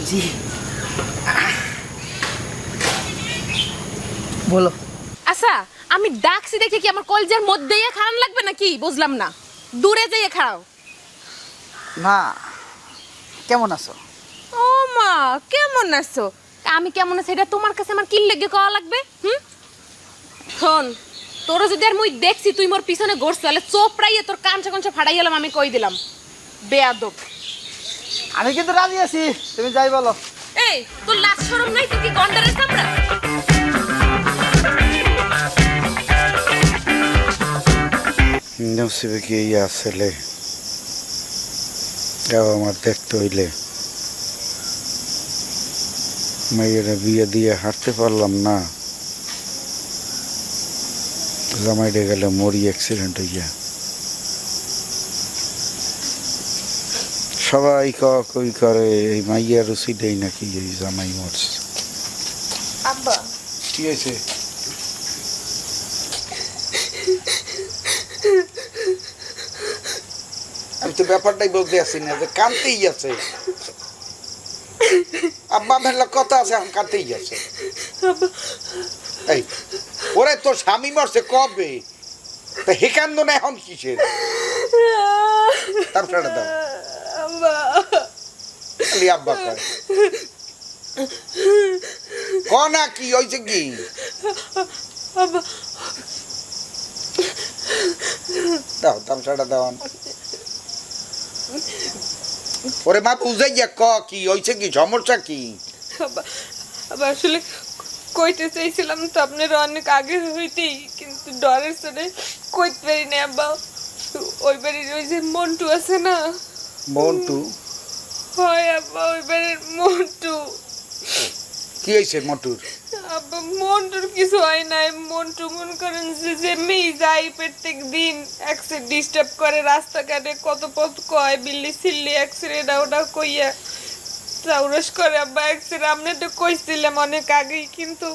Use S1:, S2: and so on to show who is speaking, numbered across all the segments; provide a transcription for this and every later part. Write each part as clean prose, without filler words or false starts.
S1: জি বলো।
S2: আচ্ছা, আমি ডাকছি দেখে কি আমার কলজের মধ্যেই খারাপ লাগবে নাকি? বুঝলাম না, দূরে যেয়ে খাও।
S1: না, কেমন আছো?
S2: ও মা, কেমন আছো? আমি কেমন আছি এটা তোমার কাছে আমার কি লেগে কওয়া লাগবে? শোন, তোরা যদি আর মুই দেখছি তুই মোর পিছনে ঘুরছ তাহলে চোপড়াইয়ে তোর কাঞ্চা কাঞ্চা ফাড়াই গেলাম, আমি কই দিলাম। বেয়াদব।
S1: আমি কিন্তু রাজি আছি, তুমি যাই বলো।
S2: এই, তোর লাজ শরম নাই? তুই কি গন্ডারের চামড়া?
S3: নসিবে কি আসলে আমার দেখতে হইলে মেয়েরা বিয়ে দিয়ে হাঁটতে পারলাম না, জামাইডে গেলে মরি অ্যাক্সিডেন্ট হইয়া। সবাই কই করে এই মাইয়া রুচি দেই নাকি এই জামাই মরছে।
S2: আব্বা,
S3: কি হয়েছে? আমি তো ব্যাপারটাই বলতে আসি না যে কানতেই আছে। আব্বা মেলা কথা আছে, এখন কানতেই আছে। এই ওরে তোর স্বামী মরছে কবে? তা হেকান্দ না এখন কিসের? তার ফেলে দাও। খালি আব্বা কয়। ক না কি হয়েছে কি? দাও তামসাটা দাও। ওরে মা বুঝাইয়া ক কি হয়েছে, কি সমস্যা কি?
S4: আবার আসলে কইতে চাইছিলাম তো আপনার অনেক আগে হইতেই, কিন্তু ডরের সাথে কইতে পারি না আব্বা। ওই বাড়ির ওই যে মন্টু আছে না?
S3: মন্টু?
S4: হয় আব্বা, ওই বাড়ির মন্টু।
S3: কি হয়েছে মন্টুর?
S4: আব্বা মন্টুর কিছু হয় নাই। মন্টু মনে করেন যে মেয়ে যাই প্রত্যেক দিন অ্যাক্সিডেন্ট ডিস্টার্ব করে, রাস্তাঘাটে কত পথ কয়, বিল্লি সিল্লি অ্যাক্সিডেন্ট ওটা কইয়া চাউরাস করে আব্বা। অ্যাক্সিডেন্ট আপনি তো কইছিলাম অনেক আগেই, কিন্তু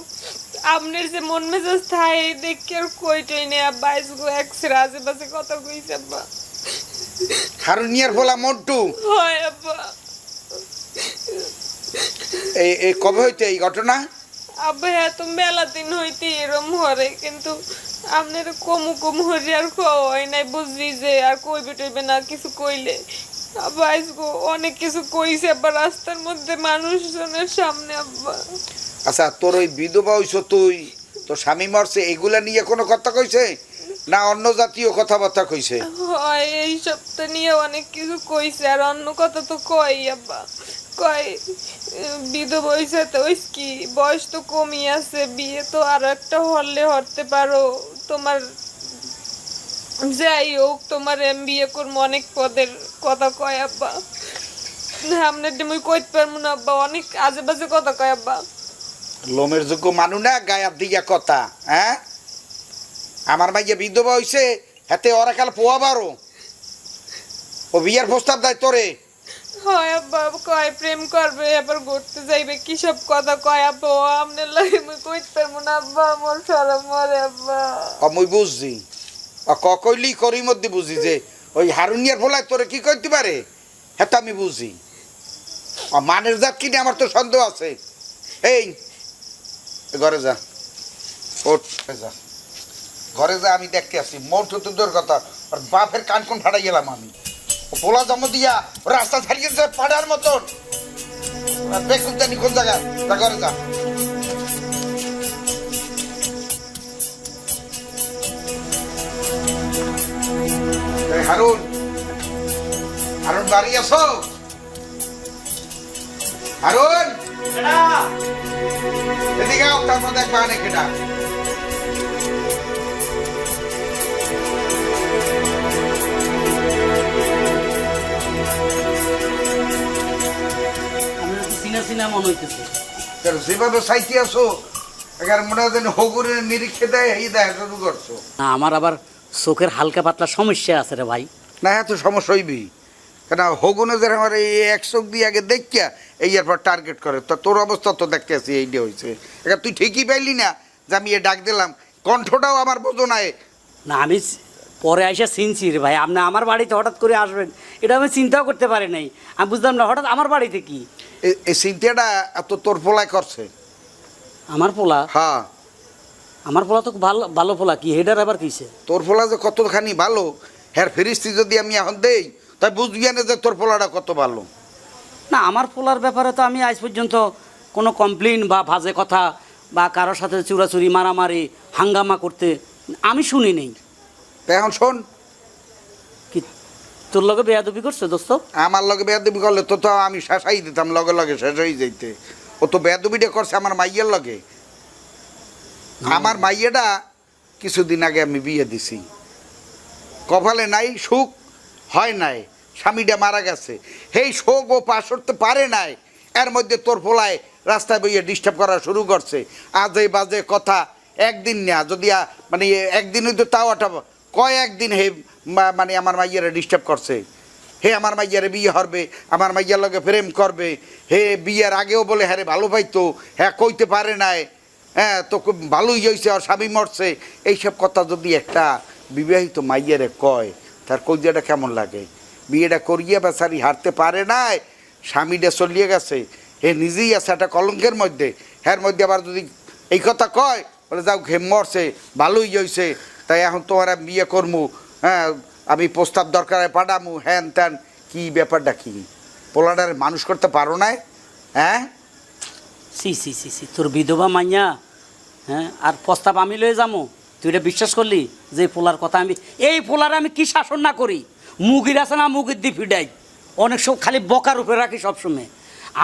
S4: আপনার যে মন মেজাজ থাই দেখি আর কইটই নেই আব্বা। আজগো অ্যাক্সিডেন্ট আশেপাশে কথা কইছে আব্বা।
S3: হারুনিয়ার বলা মন্টু?
S4: হয় আব্বা।
S3: এই কবে হইতে এই ঘটনা?
S4: আব্বা এত মেলা দিন হইতে এরম হরে, কিন্তু আপনার কমু কমু হরি আর খাওয়া হয় নাই। বুঝলি যে আর কইবে টইবে না কিছু কইলে। আব্বা আজগো অনেক কিছু কইছে আব্বা রাস্তার মধ্যে মানুষজনের সামনে আব্বা।
S3: আচ্ছা, তোর ওই বিধবা হইছ তুই, তোর স্বামী মরছে, এগুলা নিয়ে কোনো কথা কইছে না অন্য জাতীয় কথাবার্তা কইছে?
S4: হয়, এই সপ্তাহ নিয়ে অনেক কিছু কইছে, আর অন্য কথা তো কই আব্বা। কয় বিধবা হইছে তো ওই কি বয়স তো কমই আছে, বিয়ে তো আরো একটা হলে হতে পারো, তোমার যাই হোক তোমার বিয়ে করবো, অনেক পদের কথা কয় আব্বা। আপনার মুই কইতে পারবো না আব্বা, অনেক আজে বাজে কথা কয় আব্বা।
S3: লোমের যোগ্য মানু না গায়ার দিয়া কথা। হ্যাঁ, আমার মাইয়া বিধবা হইছে হাতে ওরা কাল পোয়াবারও ও বিয়ার প্রস্তাব দেয় তোরে?
S4: হয় আব্বা, কয় প্রেম করবে আবার ঘুরতে যাইবে, কি সব কথা কয় আব্বা। আপনার লাগে মুই কইতে পারবো না আব্বা, আমার শরম মরে আব্বা।
S3: মুই বুঝছি, কইলি করির মধ্যে বুঝি যে ওই হারুনিয়ার ফলায় তোরে কি করতে পারে, হ্যাঁ আমি বুঝি। মানের জাত কিনে আমার তো সন্দেহ আছে। এই ঘরে যা, ওঠ যা, ঘরে যা, আমি দেখতে আসি। মন্টু তোর কথা আর বাপের কান কোন ফাটাই গেলাম আমি। পোলা জন্ম দিয়া রাস্তা ছাড়িয়ে যায় পাড়ার মতন। বেকুন জানি কোন জায়গায়, যা ঘরে যা। হারুন, হারুন বাড়ি আছো? হারুন এদিকে আও, তারপর দেখবা অনেক এটা। যেভাবে সাইতে আছো এখানে মনে হয় হগুরের নিরীক্ষে দেয় এই দেখা শুরু করছো।
S5: না, আমার আবার চোখের হালকা পাতলা সমস্যা আছে রে ভাই।
S3: না এত সমস্যা হইবি কেন? হগুনে যে আমার এই এক চোখ দিয়ে আগে দেখিয়া এই এরপর টার্গেট করে, তো তোর অবস্থা তো দেখতে আছি এইটা হয়েছে। এবার তুই ঠিকই পাইলি না যে আমি এ ডাক দিলাম, কণ্ঠটাও আমার বোঝো নাই।
S5: না, আমি পরে আইসা চিনছি রে ভাই, আপনি আমার বাড়িতে হঠাৎ করে আসবেন এটা আমি চিন্তাও করতে পারি নাই। আমি বুঝলাম না হঠাৎ আমার বাড়িতে কি।
S3: এই চিন্তাটা এত তোর পোলায় করছে?
S5: আমার পোলা
S3: হ্যাঁ,
S5: আমার পোলা তো ভালো ভালো পোলা, কি হেডার আবার কিসে?
S3: তোর পোলা যে কতখানি ভালো হ্যাঁ ফিরিস্তি যদি আমি এখন দেই তাই বুঝবি না যে তোর পোলাটা কত ভালো।
S5: না, আমার পোলার ব্যাপারে তো আমি আজ পর্যন্ত কোনো কমপ্লেন বা বাজে কথা বা কারোর সাথে চুরাচুরি মারামারি হাঙ্গামা করতে আমি শুনি নেই।
S3: তাই এখন শোন,
S5: কি তোর লগে বেয়াদবি করছে দোস্ত?
S3: আমার লগে বেয়াদবি করলে তো তো আমি শেষাই দিতাম, লগে লগে শেষ হয়ে যাইতে। ও তো বেয়াদবিটা করছে আমার মাইয়ের লগে। আমার মাইয়াটা কিছুদিন আগে আমি বিয়ে দিছি, কপালে নাই সুখ হয় নাই, স্বামীটা মারা গেছে, সেই শোক ও পাশ করতে পারে নাই। এর মধ্যে তোর পোলায় রাস্তায় বইয়ে ডিস্টার্ব করা শুরু করছে, আজে বাজে কথা। একদিন না, যদি মানে একদিন হইতো তাও একটা কয়েকদিন হে মানে আমার মাইয়ারে ডিস্টার্ব করছে। হে আমার মাইয়ারে বিয়ে হবে, আমার মাইয়ার লগে প্রেম করবে, হে বিয়ের আগেও বলে হ্যাঁ রে ভালো পাইতো, হ্যাঁ কইতে পারে নাই, হ্যাঁ তো খুব ভালোই হয়েছে, আর স্বামী মরছে। এইসব কথা যদি একটা বিবাহিত মাইয়ারে কয়, তার কইজাটা কেমন লাগে? বিয়েটা করিয়ে বেচারি হারতে পারে নাই, স্বামীটা চলিয়ে গেছে, হে নিজেই আছে একটা কলঙ্কের মধ্যে। হ্যার মধ্যে আবার যদি এই কথা কয়, বলে যাও ঘে মরছে ভালোই হয়েছে, তাই এখন তোমার বিয়ে করমু, হ্যাঁ আমি প্রস্তাব দরকার পাঠামু, হ্যান ত্যান। কি ব্যাপারটা কি? পোলাডারে মানুষ করতে পারো না? হ্যাঁ
S5: সি সি সি সি, তোর বিধবা মাইয়া, হ্যাঁ আর প্রস্তাব আমি লয়ে যাবো? তুই এটা বিশ্বাস করলি যে এই পোলার কথা আমি, এই পোলার আমি কি শাসন না করি? মুগির আছে না, মুগির দিয়ে ফিডাই, অনেক সব খালি বকার উপরে রাখি সবসময়,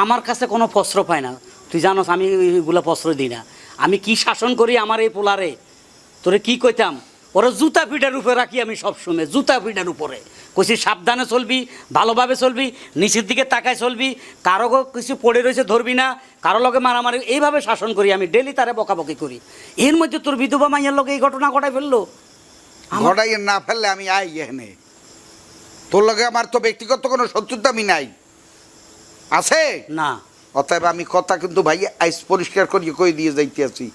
S5: আমার কাছে কোনো প্রশ্র পায় না। তুই জানোস আমি এগুলো প্রশ্র দিই না। আমি কি শাসন করি আমার এই পোলারে, তোরে কি কইতাম? ওরা জুতা পিঠার উপরে রাখি আমি সবসময়, জুতা পিঠার উপরে কইছি সাবধানে চলবি, ভালোভাবে চলবি, নিচের দিকে তাকায় চলবি, কারো কিছু পড়ে রয়েছে ধরবি না, কারো লগে মারামারি, এইভাবে শাসন করি আমি, ডেলি তারে বকাবকি করি। এর মধ্যে তোর বিধবা মাইয়ার লগে এই ঘটনা ঘটাই ফেললো।
S3: ঘটাইয়ে না ফেললে আমি আই এখানে, তোর লগে আমার তো ব্যক্তিগত কোনো শত্রুতা আমি নাই, আছে
S5: না।
S3: অতএব আমি কথা কিন্তু ভাই আইস পরিষ্কার করিয়ে কই দিয়ে যাইতে আছি,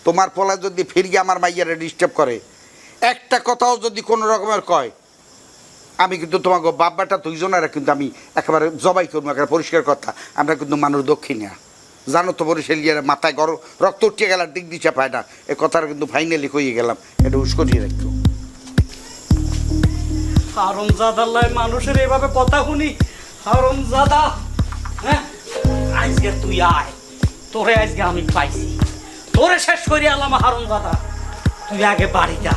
S3: তোমার পোলা যদি ফিরিয়ে আমার মাইয়ারে ডিস্টার্ব করে, একটা কথাও যদি কোনো রকমের কয়, আমি কিন্তু তোমাকে বাব্বাটা দুইজনের কিন্তু আমি একেবারে জবাই করবো, একেবারে পরিষ্কার কথা। আমরা কিন্তু মানুষ দক্ষিণা, জানো তো, বরিশালিয়ার মাথায় রক্ত উঠিয়ে গেলাম, দিক দিশা পায় না, এ কথাটা কিন্তু ফাইনালি কইয়ে গেলাম, এটা উস্করিয়ে রাখতো।
S5: হারামজাদাল্লাহ, মানুষের এভাবে কথা শুনি, হারামজাদা। হ্যাঁ, আজকে তুই আয়, তোরে আজকে আমি পাইছি, তোরে শেষ করে আলাম হারামজাদা। তুই আগে বাড়ি যা,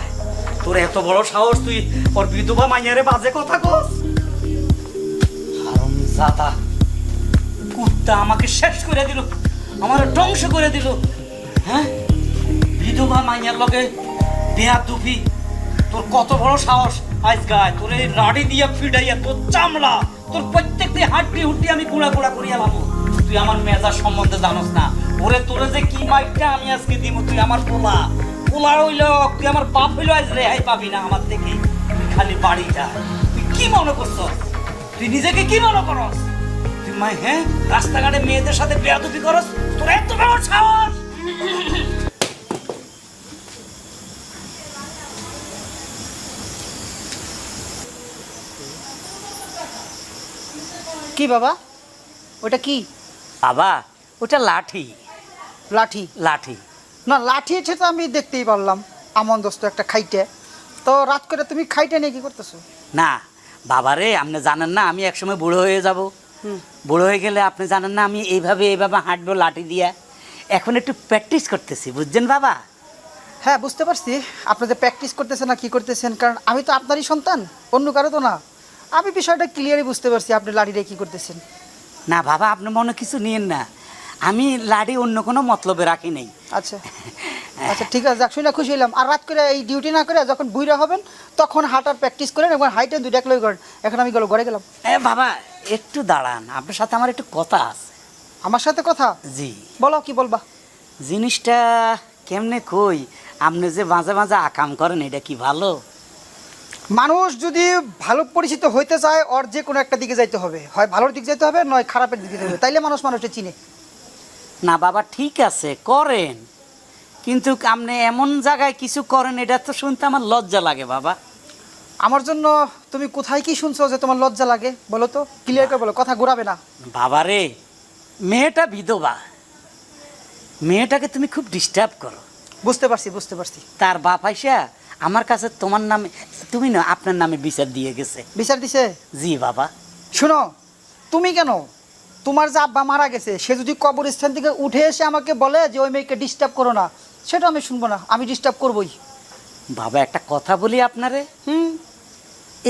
S5: তোর এত বড় সাহস, তুই ওর বিধবা মাইয়ারে বাজে কথা কস? হারামজাদা কুত্তা আমাকে শেষ করে দিল, আমার ধ্বংস করে দিল। হ্যাঁ, বিধবা মাইয়ার লগে বেয়াদবি, তোর কত বড় সাহস! আজ গায় তোর এই লাড়ি দিয়া ফিডাইয়া তোর চামড়া, তোর প্রত্যেকটি হাড্ডি হুড্ডি আমি গুঁড়া গুঁড়া করিয়া লাম। তুই আমার মেজার সম্বন্ধে জানোস না, ওরে তোরে যে কি মাইকটা আমি আজকে দিব। তুই আমার পোলা, পোলা হইল, তুই আমার বাপ হইল, আজ রেহাই পাবি না আমার থেকে। তুই খালি বাড়ি যা। তুই কি মনে করছ? তুই নিজেকে কি মনে করস? তুই মাই, হ্যাঁ, রাস্তাঘাটে মেয়েদের সাথে বেয়াদবি করস? তোর এত বড় সাহস!
S1: কি বাবা, ওটা কি?
S5: বাবা, ওটা লাঠি।
S1: লাঠি?
S5: লাঠি
S1: না, লাঠি আছে তো আমি দেখতেই পারলাম, আমন দোস্ত একটা খাইটে। তো রাত করে তুমি খাইটে নিয়ে কি করতেছো?
S5: না বাবারে, আপনি জানেন না আমি একসময় বুড়ো হয়ে যাব। বুড়ো হয়ে গেলে আপনি জানেন না আমি এইভাবে এইভাবে হাঁটবো লাঠি দিয়া। এখন একটু প্র্যাকটিস করতেছি, বুঝছেন বাবা?
S1: হ্যাঁ, বুঝতে পারছি আপনি যে প্র্যাকটিস করতেছেন না কি করতেছেন, কারণ আমি তো আপনারই সন্তান, অন্য কারো তো না। আমি বিষয়টা ক্লিয়ারই বুঝতে পারছি আপনি লাঠিটা কি করতেছেন।
S5: না বাবা, আপনি মনে কিছু নিয়েন না, আমি লাঠি অন্য কোনো মতলবে রাখি নেই।
S1: আচ্ছা আচ্ছা, ঠিক আছে, যাক, শুনে খুশি হলাম। আর রাত করে এই ডিউটি না করে যখন বুইরা হবেন তখন হাঁটার প্র্যাকটিস করেন এবং হাইটে দুইটা একলাই করেন। এখন আমি ঘরে গেলাম।
S5: বাবা একটু দাঁড়ান, আপনার সাথে আমার একটু কথা আছে।
S1: আমার সাথে কথা?
S5: জি।
S1: বলো, কি বলবা?
S5: জিনিসটা কেমনে কই, আপনি যে মাঝে মাঝে আকাম করেন, এটা কি ভালো?
S1: মানুষ যদি ভালো পরিচিত হইতে চায়, ওর যে কোনো একটা দিকে যাইতে হবে, হয় ভালোর দিকে যেতে হবে, নয় খারাপের দিকে যেতে হবে, তাইলে মানুষ মানুষকে চিনে।
S5: না বাবা, ঠিক আছে করেন, কিন্তু আপনি এমন জায়গায় কিছু করেন, এটা তো শুনতে আমার লজ্জা লাগে বাবা।
S1: আমার জন্য তুমি কোথায় কি শুনছো যে তোমার লজ্জা লাগে? বলো তো, ক্লিয়ার করে বলো, কথা ঘুরাবে না।
S5: বাবা রে, মেয়েটা বিধবা, মেয়েটাকে তুমি খুব ডিস্টার্ব করো।
S1: বুঝতে পারছি বুঝতে পারছি।
S5: তার বাপ আইসা আমার কাছে তোমার নামে, তুমি না আপনার নামে বিচার দিয়ে গেছে।
S1: বিচার দিছে?
S5: জি বাবা।
S1: শোনো, তুমি কেন, তোমার যে আব্বা মারা গেছে সে যদি কবরস্থান থেকে উঠে এসে আমাকে বলে যে ওই মেয়েকে ডিস্টার্ব করো না, সেটা আমি শুনবো না, আমি ডিস্টার্ব করবোই।
S5: বাবা একটা কথা বলি আপনারে,
S1: হুম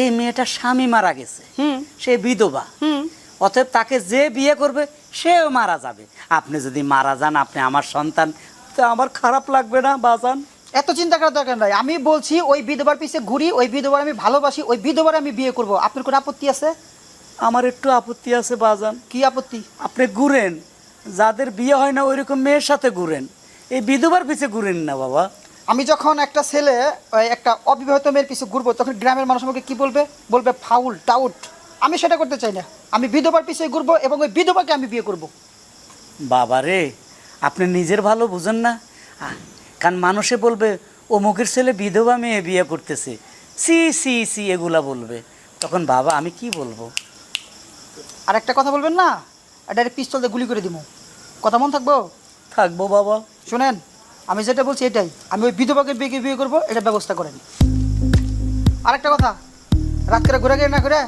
S5: এই মেয়েটার স্বামী মারা গেছে,
S1: হুম
S5: সে বিধবা,
S1: হুম।
S5: অতএব তাকে যে বিয়ে করবে সেও মারা যাবে। আপনি যদি মারা যান, আপনি আমার সন্তান, তো আমার খারাপ লাগবে না বাজান?
S1: এত চিন্তা করার দরকার নাই। আমি বলছি ওই বিধবার পিছে ঘুরি, ওই বিধবার আমি ভালোবাসি, ওই বিধবার আমি বিয়ে করব। আপনার কোনো আপত্তি আছে?
S5: আমার একটু আপত্তি আছে বাজান।
S1: কি আপত্তি?
S5: আপনি ঘুরেন, যাদের বিয়ে হয় না ওইরকম মেয়ের সাথে ঘুরেন, এই বিধবার পিছে ঘুরেন না বাবা।
S1: আমি যখন একটা ছেলে একটা অবিবাহিত মেয়ের পিছে ঘুরবো, তখন গ্রামের মানুষ আমাকে কি বলবে? বলবে ফাউল টাউট। আমি সেটা করতে চাই না। আমি বিধবার পিছে ঘুরবো এবং ওই বিধবাকে আমি বিয়ে করব।
S5: বাবা রে, আপনি নিজের ভালো বুঝেন না? কারণ মানুষে বলবে অমুকের ছেলে বিধবা মেয়ে বিয়ে করতেছে, সি সি সি এগুলা বলবে, তখন বাবা আমি কি বলবো?
S1: আর একটা কথা বলবেন না, ডাইরেক্ট পিস্তল দিয়ে গুলি করে দিব। কথা মন থাকবো?
S5: থাকবো বাবা।
S1: শোনেন, আমি যেটা বলছি এটাই, আমি ওই বিধবাকে বিয়ে করবো, এটা ব্যবস্থা করেন। আর একটা কথা, রাত করে ঘুরে গিয়ে না করে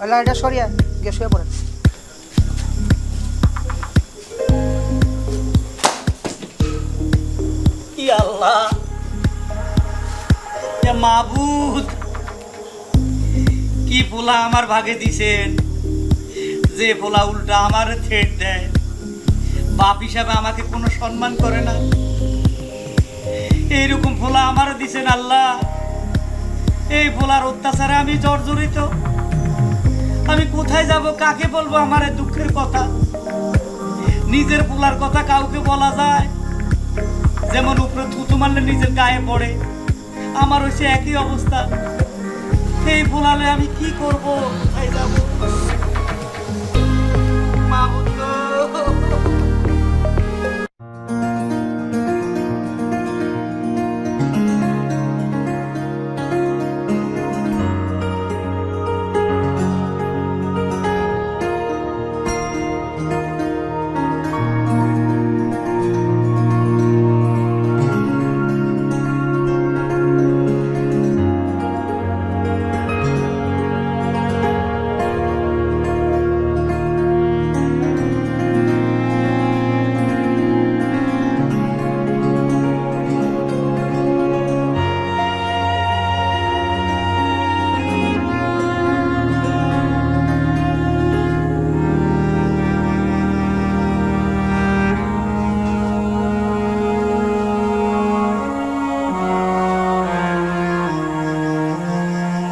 S1: ওই লাইটটা সরিয়ে গিয়ে শুয়ে পড়েন।
S5: ই আল্লাহ, এ মাবুদ, কি পোলা আমার ভাগে দিছেন, যে পোলা উল্টা আমার থ্রেট দেয়, বাপ হিসাবে আমাকে কোনো সম্মান করে না। এইরকম পোলা আমার দিছেন আল্লাহ। এই পোলার অত্যাচারে আমি জর্জরিত। আমি কোথায় যাব, কাকে বলবো আমার এই দুঃখের কথা? নিজের পোলার কথা কাউকে বলা যায়? যেমন উপরে থুতু মারলে নিজের গায়ে পড়ে, আমার হচ্ছে একই অবস্থা। এই পোলালে আমি কি করব, কোথায় যাব? মাবুদ গো।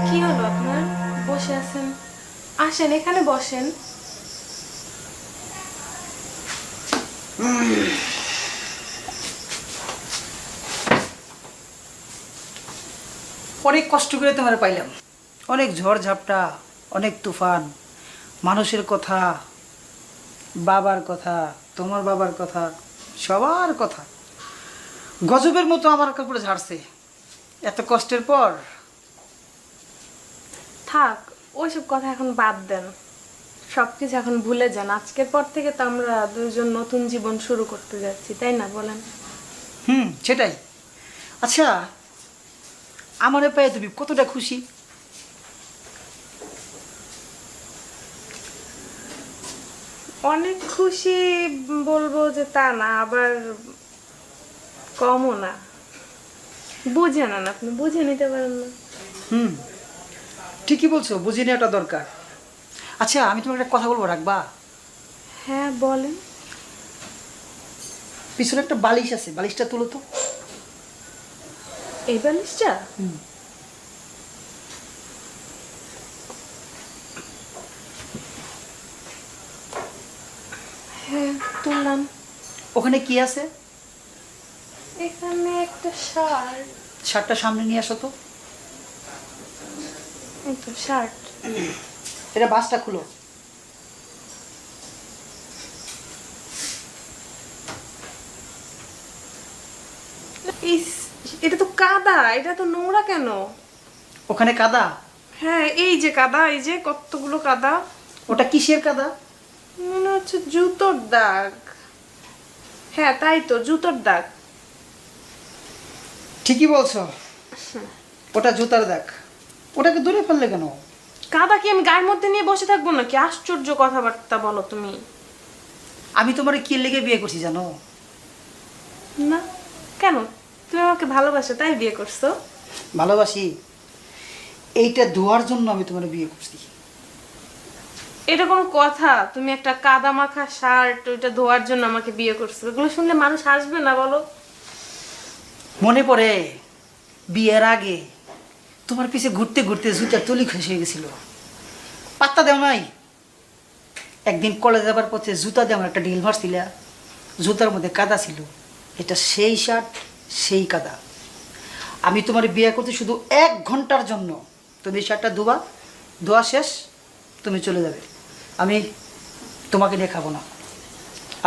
S4: কি হলো আপনার? বসে আছেন, আসেন এখানে বসেন।
S1: অনেক কষ্ট করে তোমার পাইলাম, অনেক ঝড় ঝাপটা, অনেক তুফান, মানুষের কথা, বাবার কথা, তোমার বাবার কথা, সবার কথা গজবের মতো আমার কাপড়ে ঝাড়ছে। এত কষ্টের পর
S4: থাক, ওইসব কথা এখন বাদ দেন, সবকিছু এখন ভুলে যান। আজকের পর থেকে তো আমরা দুজন নতুন জীবন শুরু করতে যাচ্ছি, তাই না বলেন?
S1: সেটাই। আচ্ছা, আমারে পেয়ে তুমি কতটা খুশি?
S4: অনেক খুশি বলবো যে তা না, আবার কমও না। বুঝে নেন, আপনি বুঝে নিতে পারেন না।
S1: ঠিকই বলছো, বুঝে নেওয়াটা দরকার। আচ্ছা, আমি তোমাকে একটা কথা বলবো, রাখবা?
S4: হ্যাঁ বলেন।
S1: পিছনে একটা বালিশ আছে, বালিশটা তুলো তো।
S4: এই বালিশটা? হ্যাঁ তুললাম।
S1: ওখানে কি আছে?
S4: এখানে একটা শার্ট।
S1: শার্টটা সামনে নিয়ে আসো তো।
S4: এই তো শার্ট।
S1: এটা বাসটা খুলো।
S4: ইস, এটা তো কাদা, এটা তো নোংরা কেন?
S1: ওখানে কাদা?
S4: হ্যাঁ এই যে কাদা, এই যে কতগুলো কাদা।
S1: ওটা কিসের কাদা?
S4: মনে হচ্ছে জুতোর দাগ। হ্যাঁ তাই তো, জুতোর দাগ।
S1: ঠিকই বলছো, ওটা জুতার দাগ। ওটাকে দূরে ফেললে কেন?
S4: কাদা কি আমি গায়ের মধ্যে নিয়ে বসে থাকবো নাকি? আশ্চর্য কথাবার্তা বলো তুমি।
S1: আমি তোমার কি লেগে বিয়ে করছি জানো?
S4: না কেন? তুমি আমাকে ভালোবাসো তাই বিয়ে করছো?
S1: ভালোবাসি, এইটা ধোয়ার জন্য আমি তোমার বিয়ে করছি।
S4: এটা কোনো কথা? তুমি একটা কাদা মাখা শার্ট ওইটা ধোয়ার জন্য আমাকে বিয়ে করছো? এগুলো শুনলে মানুষ হাসবে না বলো?
S1: মনে পড়ে বিয়ের আগে তোমার পিছে ঘুরতে ঘুরতে জুতার তলি খসে গেছিল, পাত্তা দেও নাই। একদিন কলেজে যাবার পথে জুতা দিয়ে আমার একটা ঢিল মারছিল, জুতার মধ্যে কাদা ছিল। এটা সেই শার্ট, সেই কাদা। আমি তোমার বিয়ে করতে শুধু 1 ঘন্টার জন্য। তুমি শার্টটা ধোয়া শেষ, তুমি চলে যাবে। আমি তোমাকে নিয়ে খাবো না।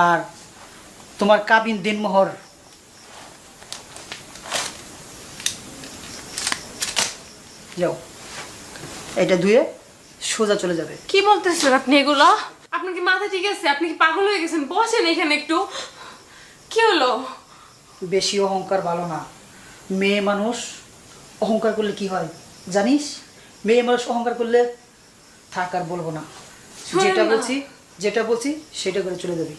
S1: আর তোমার কাবিন দিনমোহর যাও, এটা ধুয়ে সোজা চলে যাবে।
S4: কি বলতেছেন আপনি এগুলো? আপনার কি মাথা ঠিক আছে? আপনি কি পাগল হয়ে গেছেন? বসেন এখানে একটু। কি হলো?
S1: বেশি অহংকার ভালো না। মেয়ে মানুষ অহংকার করলে কি হয় জানিস? মেয়ে মানুষ অহংকার করলে থাক, আর বলবো না।
S4: শোনেন
S1: যেটা
S4: না।
S1: বলছি সেটা করে চলে যাবি।